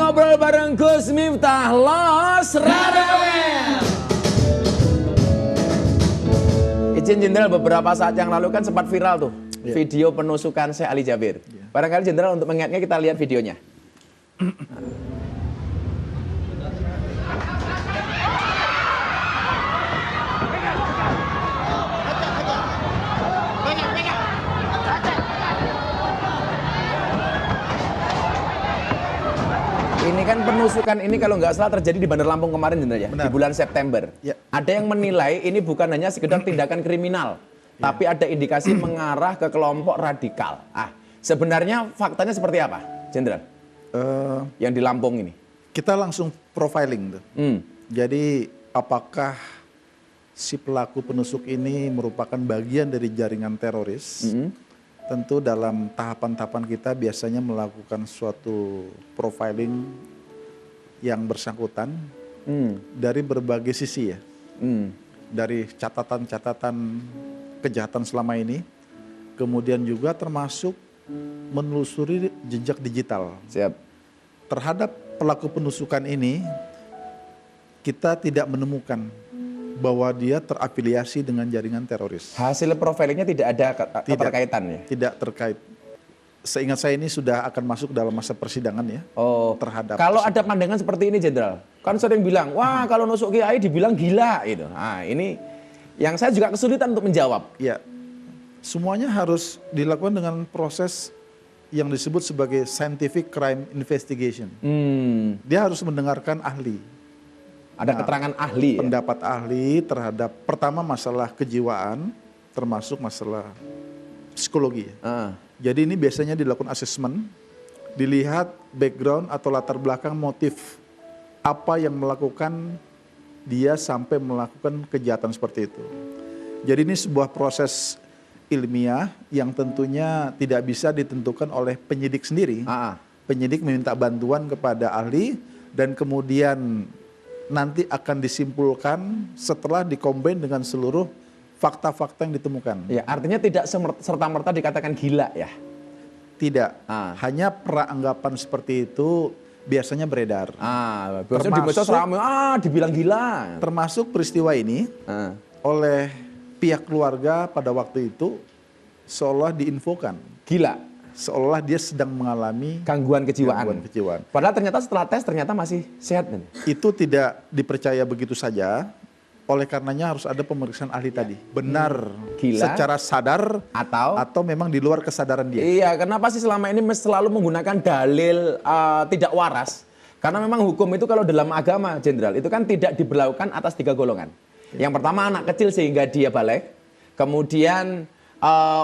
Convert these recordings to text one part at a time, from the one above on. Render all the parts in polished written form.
ngobrol bareng Gus Miftah Los Radamen. Izin Jenderal, beberapa saat yang lalu kan sempat viral tuh video penusukan Syekh Ali Jabir. Barangkali Jenderal untuk mengingatnya kita lihat videonya. Ini kan penusukan ini kalau nggak salah terjadi di Bandar Lampung kemarin, Jenderal, ya? Di bulan September. Ya. Ada yang menilai ini bukan hanya sekedar tindakan kriminal, tapi ada indikasi mengarah ke kelompok radikal. Sebenarnya faktanya seperti apa, Jenderal? Yang di Lampung ini? Kita langsung profiling tuh. Jadi apakah si pelaku penusuk ini merupakan bagian dari jaringan teroris? Tentu dalam tahapan-tahapan kita biasanya melakukan suatu profiling yang bersangkutan dari berbagai sisi ya. Dari catatan-catatan kejahatan selama ini, kemudian juga termasuk menelusuri jejak digital. Siap. Terhadap pelaku penusukan ini, kita tidak menemukan bahwa dia terafiliasi dengan jaringan teroris. Hasil profilingnya tidak ada keterkaitan ya? Tidak terkait. Seingat saya ini sudah akan masuk dalam masa persidangan ya. Terhadap. Kalau ada pandangan seperti ini, Jenderal, kan sering bilang, wah kalau nusuk kiai dibilang gila gitu. Ini yang saya juga kesulitan untuk menjawab. Ya, semuanya harus dilakukan dengan proses yang disebut sebagai scientific crime investigation. Dia harus mendengarkan ahli. Ada keterangan ahli. Pendapat ahli terhadap pertama masalah kejiwaan, termasuk masalah psikologi. Jadi ini biasanya dilakukan asesmen, dilihat background atau latar belakang motif apa yang melakukan dia sampai melakukan kejahatan seperti itu. Jadi ini sebuah proses ilmiah yang tentunya tidak bisa ditentukan oleh penyidik sendiri. Penyidik meminta bantuan kepada ahli dan kemudian nanti akan disimpulkan setelah dikombin dengan seluruh fakta-fakta yang ditemukan. Ya, artinya tidak serta-merta dikatakan gila ya? Tidak, hanya peranggapan seperti itu biasanya beredar. Biasanya di medsos ramai, dibilang gila. Termasuk peristiwa ini oleh pihak keluarga pada waktu itu seolah diinfokan. Gila? Seolah dia sedang mengalami gangguan kejiwaan. Padahal ternyata setelah tes ternyata masih sehat. Itu tidak dipercaya begitu saja. Oleh karenanya harus ada pemeriksaan ahli tadi. Benar gila secara sadar atau memang di luar kesadaran dia. Iya, kenapa sih selama ini selalu menggunakan dalil tidak waras? Karena memang hukum itu kalau dalam agama, Jenderal, itu kan tidak diberlakukan atas 3 golongan. Yang pertama anak kecil sehingga dia balik. Kemudian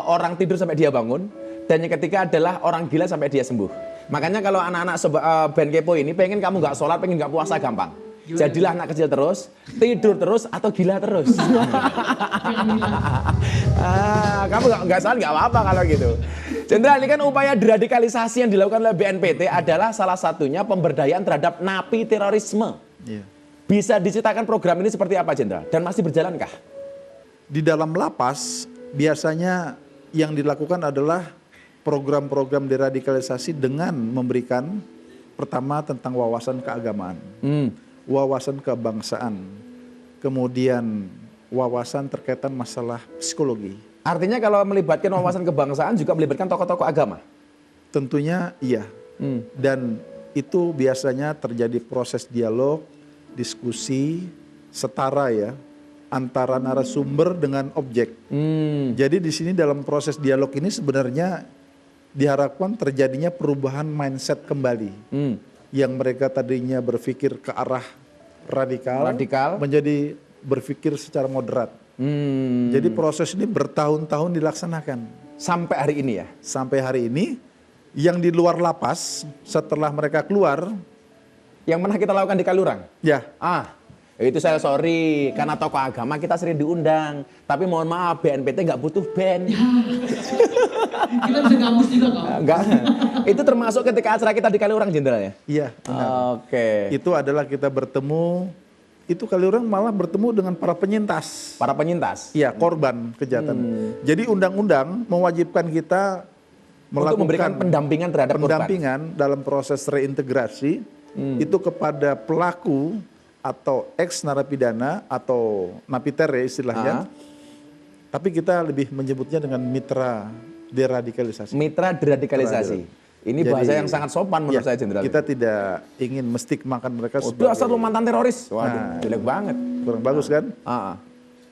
orang tidur sampai dia bangun. Dan yang ketiga adalah orang gila sampai dia sembuh. Makanya kalau anak-anak band kepo ini pengen kamu nggak sholat, pengen nggak puasa gampang. Jadilah anak kecil terus, tidur terus, atau gila terus. Kamu nggak sholat nggak apa-apa kalau gitu. Jenderal, ini kan upaya deradikalisasi yang dilakukan oleh BNPT adalah salah satunya pemberdayaan terhadap napi terorisme. Bisa diceritakan program ini seperti apa, Jenderal? Dan masih berjalankah? Di dalam lapas biasanya yang dilakukan adalah program-program deradikalisasi dengan memberikan pertama tentang wawasan keagamaan, wawasan kebangsaan, kemudian wawasan terkaitan masalah psikologi. Artinya kalau melibatkan wawasan kebangsaan juga melibatkan tokoh-tokoh agama? Tentunya iya. Dan itu biasanya terjadi proses dialog, diskusi, setara ya, antara narasumber dengan objek. Jadi di sini dalam proses dialog ini sebenarnya diharapkan terjadinya perubahan mindset kembali. Yang mereka tadinya berpikir ke arah radikal menjadi berpikir secara moderat. Jadi proses ini bertahun-tahun dilaksanakan. Sampai hari ini ya? Sampai hari ini, yang di luar lapas setelah mereka keluar. Yang pernah kita lakukan di Kalurang? Ya. Itu saya sorry, karena tokoh agama kita sering diundang. Tapi mohon maaf, BNPT nggak butuh band. Kita bisa gabus juga kok. Enggak. Itu termasuk ketika acara kita di Kalurang, Jenderal ya? Iya, benar. Oke. Itu adalah kita bertemu, itu Kalurang malah bertemu dengan para penyintas. Para penyintas? Iya, korban kejahatan. Jadi undang-undang mewajibkan kita melakukan untuk memberikan pendampingan terhadap pendampingan dalam proses reintegrasi itu kepada pelaku atau ex narapidana atau napiter ya istilahnya. Tapi kita lebih menyebutnya dengan mitra deradikalisasi. Mitra deradikalisasi. Ini bahasa yang sangat sopan menurut saya, Jenderal. Kita tidak ingin menstigmakan mereka sebagai asal lu mantan teroris. Waduh, jelek banget. Kurang bagus kan?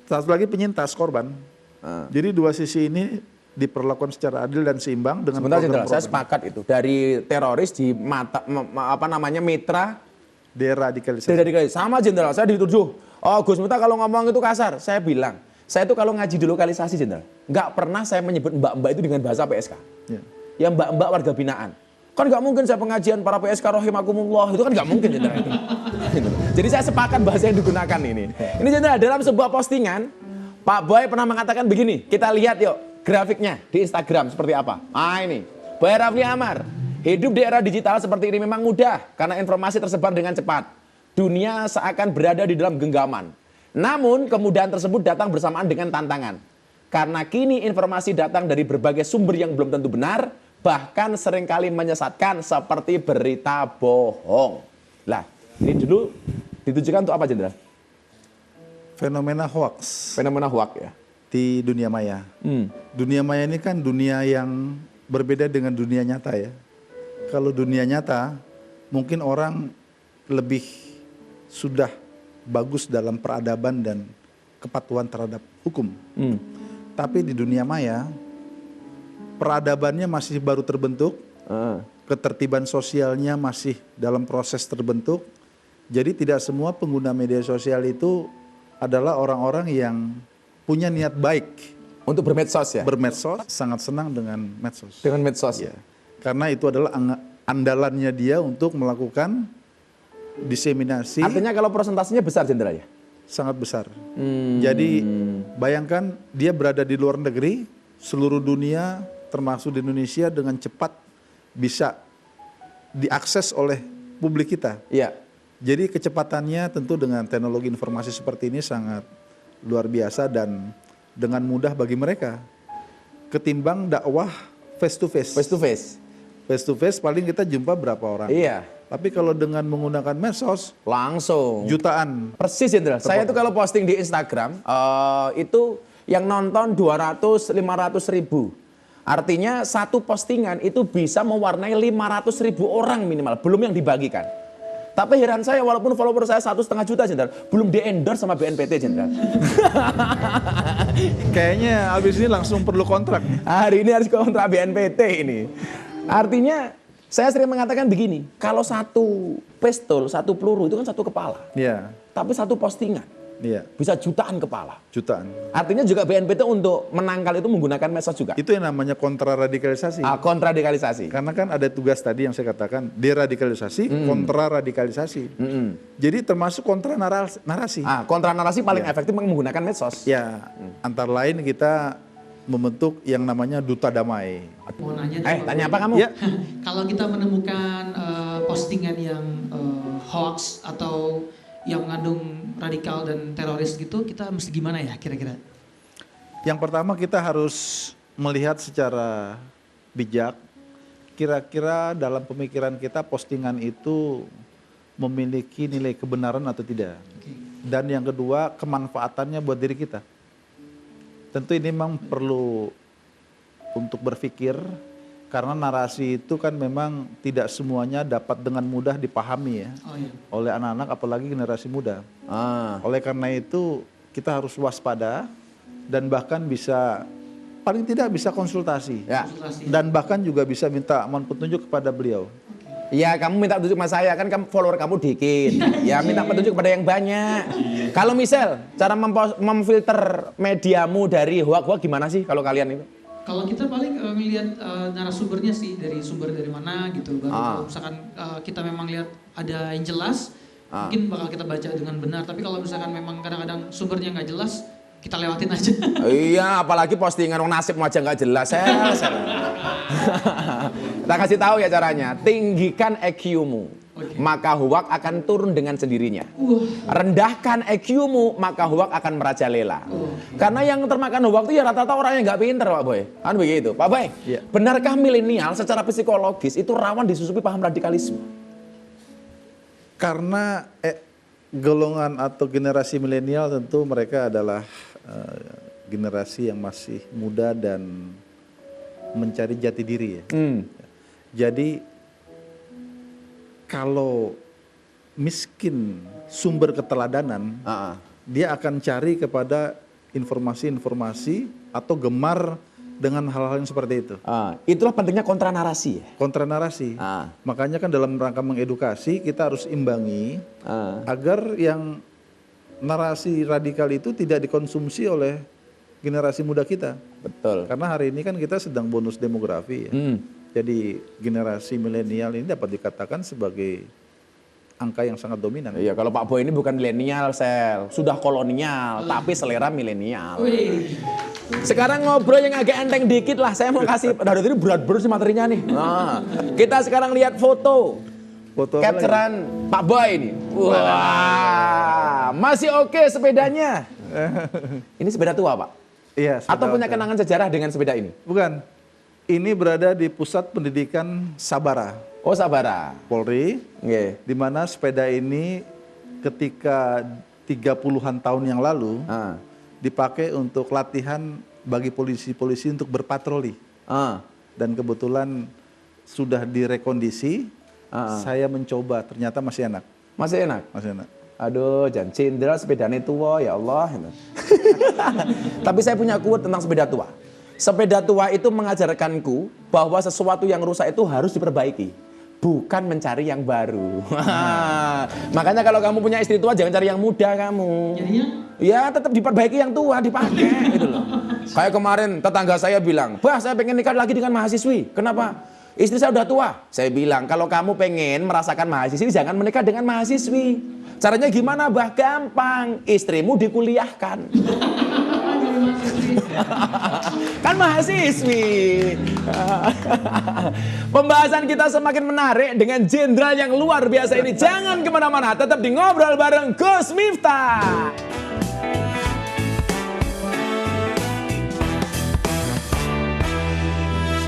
Satu lagi penyintas korban. Jadi dua sisi ini diperlakukan secara adil dan seimbang dengan sebentar, Jenderal, saya sepakat itu. Dari teroris di mitra deradikalisasi. Sama, Jenderal, saya dituduh. Oh, Gus Miftah kalau ngomong itu kasar. Saya bilang, saya itu kalau ngaji di lokalisasi, Jenderal, nggak pernah saya menyebut mbak-mbak itu dengan bahasa PSK. Ya mbak-mbak warga binaan. Kan nggak mungkin saya pengajian para PSK rahimakumullah, itu kan nggak mungkin, Jenderal. Jadi saya sepakat bahasa yang digunakan ini. Ini, Jenderal, dalam sebuah postingan, Pak Boy pernah mengatakan begini, kita lihat yuk grafiknya di Instagram seperti apa. Ini, Boy Rafli Amar, hidup di era digital seperti ini memang mudah karena informasi tersebar dengan cepat. Dunia seakan berada di dalam genggaman. Namun kemudahan tersebut datang bersamaan dengan tantangan. Karena kini informasi datang dari berbagai sumber yang belum tentu benar, bahkan seringkali menyesatkan seperti berita bohong. Lah, ini dulu ditujukan untuk apa, Jenderal? Fenomena hoax. Fenomena hoax ya. Di dunia maya. Dunia maya ini kan dunia yang berbeda dengan dunia nyata ya. Kalau dunia nyata, mungkin orang lebih sudah bagus dalam peradaban dan kepatuhan terhadap hukum. Tapi di dunia maya, peradabannya masih baru terbentuk, ketertiban sosialnya masih dalam proses terbentuk. Jadi tidak semua pengguna media sosial itu adalah orang-orang yang punya niat baik. Untuk bermedsos ya? Bermedsos, sangat senang dengan medsos. Dengan medsos ya? Karena itu adalah andalannya dia untuk melakukan diseminasi. Artinya kalau persentasenya besar, Jenderal ya? Sangat besar. Jadi bayangkan dia berada di luar negeri, seluruh dunia termasuk di Indonesia dengan cepat bisa diakses oleh publik kita. Iya. Jadi kecepatannya tentu dengan teknologi informasi seperti ini sangat luar biasa dan dengan mudah bagi mereka. Ketimbang dakwah face to face. Face to face. Face to face paling kita jumpa berapa orang. Iya. Tapi kalau dengan menggunakan medsos langsung jutaan. Persis, Jenderal. Saya itu kalau posting di Instagram itu yang nonton 200-500 ribu. Artinya satu postingan itu bisa mewarnai 500 ribu orang minimal. Belum yang dibagikan. Tapi heran saya walaupun follower saya 1,5 juta, Jenderal, belum di-endorse sama BNPT, Jenderal. Kayaknya abis ini langsung perlu kontrak. Hari ini harus kontrak BNPT ini. Artinya saya sering mengatakan begini, kalau satu pistol, satu peluru itu kan satu kepala. Iya. Tapi satu postingan bisa jutaan kepala. Jutaan. Artinya juga BNPT untuk menangkal itu menggunakan medsos juga. Itu yang namanya kontraradikalisasi. Kontraradikalisasi. Karena kan ada tugas tadi yang saya katakan, deradikalisasi, kontraradikalisasi. Jadi termasuk kontra narasi. Kontra narasi paling efektif menggunakan medsos. Ya, antara lain kita membentuk yang namanya duta damai. Mau nanya tanya apa kamu? Ya. Kalau kita menemukan postingan yang hoax atau yang mengandung radikal dan teroris gitu, kita mesti gimana ya kira-kira? Yang pertama kita harus melihat secara bijak, kira-kira dalam pemikiran kita postingan itu memiliki nilai kebenaran atau tidak. Dan yang kedua, kemanfaatannya buat diri kita. Tentu ini memang perlu untuk berpikir, karena narasi itu kan memang tidak semuanya dapat dengan mudah dipahami ya oleh anak-anak, apalagi generasi muda. Oleh karena itu kita harus waspada dan bahkan bisa, paling tidak bisa konsultasi. Dan bahkan juga bisa minta mohon petunjuk kepada beliau. Ya, kamu minta petunjuk sama saya, kan follower kamu dikit. Ya, minta petunjuk kepada yang banyak. Kalau misal cara memfilter mediamu dari hoax-hoax gimana sih kalau kalian itu? Kalau kita paling melihat narasumbernya sih, dari sumber dari mana gitu. Baru kalau misalkan kita memang lihat ada yang jelas, mungkin bakal kita baca dengan benar. Tapi kalau misalkan memang kadang-kadang sumbernya nggak jelas, kita lewatin aja. Iya, apalagi postingan nasib aja nggak jelas. Kita kasih tahu ya caranya. Tinggikan EQ-mu, maka hoax akan turun dengan sendirinya. Rendahkan EQ-mu, maka hoax akan merajalela. Karena yang termakan hoax itu ya rata-rata orang yang nggak pinter, Pak Boy. Kan begitu, Pak Boy. Benarkah milenial secara psikologis itu rawan disusupi paham radikalisme? Karena golongan atau generasi milenial tentu mereka adalah generasi yang masih muda dan mencari jati diri ya. Jadi kalau miskin sumber keteladanan, dia akan cari kepada informasi-informasi atau gemar dengan hal-hal yang seperti itu. Itulah pentingnya kontra narasi ya. Kontra narasi. Makanya kan dalam rangka mengedukasi kita harus imbangi agar yang narasi radikal itu tidak dikonsumsi oleh generasi muda kita. Betul. Karena hari ini kan kita sedang bonus demografi ya. Jadi generasi milenial ini dapat dikatakan sebagai angka yang sangat dominan. Iya, kalau Pak Boy ini bukan milenial, Sel. Sudah kolonial, tapi selera milenial. Sekarang ngobrol yang agak enteng dikit lah. Saya mau kasih, dari tadi berat-berat sih materinya nih. Nah, kita sekarang lihat foto. Foto Capturean Pak Boy ini. Wah, masih oke sepedanya. Ini sepeda tua, Pak? Iya. Atau punya kenangan sejarah dengan sepeda ini? Bukan. Ini berada di Pusat Pendidikan Sabara. Oh, Sabara. Polri. Nggih. Di mana sepeda ini ketika 30-an tahun yang lalu dipakai untuk latihan bagi polisi-polisi untuk berpatroli. Dan kebetulan sudah direkondisi, saya mencoba, ternyata masih enak. Masih enak? Masih enak. Aduh, jangan cindera sepedanya tua, ya Allah. Tapi saya punya quote tentang sepeda tua. Sepeda tua itu mengajarkanku bahwa sesuatu yang rusak itu harus diperbaiki, bukan mencari yang baru. Makanya kalau kamu punya istri tua jangan cari yang muda kamu. Jadinya? Ya tetap diperbaiki yang tua, dipakai gitu loh. Kayak kemarin tetangga saya bilang, "Bah, saya pengen nikah lagi dengan mahasiswi." Kenapa? Istri saya udah tua. Saya bilang, kalau kamu pengen merasakan mahasiswi, jangan menikah dengan mahasiswi. Caranya gimana, Bah? Gampang. Istrimu dikuliahkan. Kan mahasiswi. Pembahasan kita semakin menarik dengan jenderal yang luar biasa ini. Jangan kemana-mana, tetap di Ngobrol bareng Gus Miftah.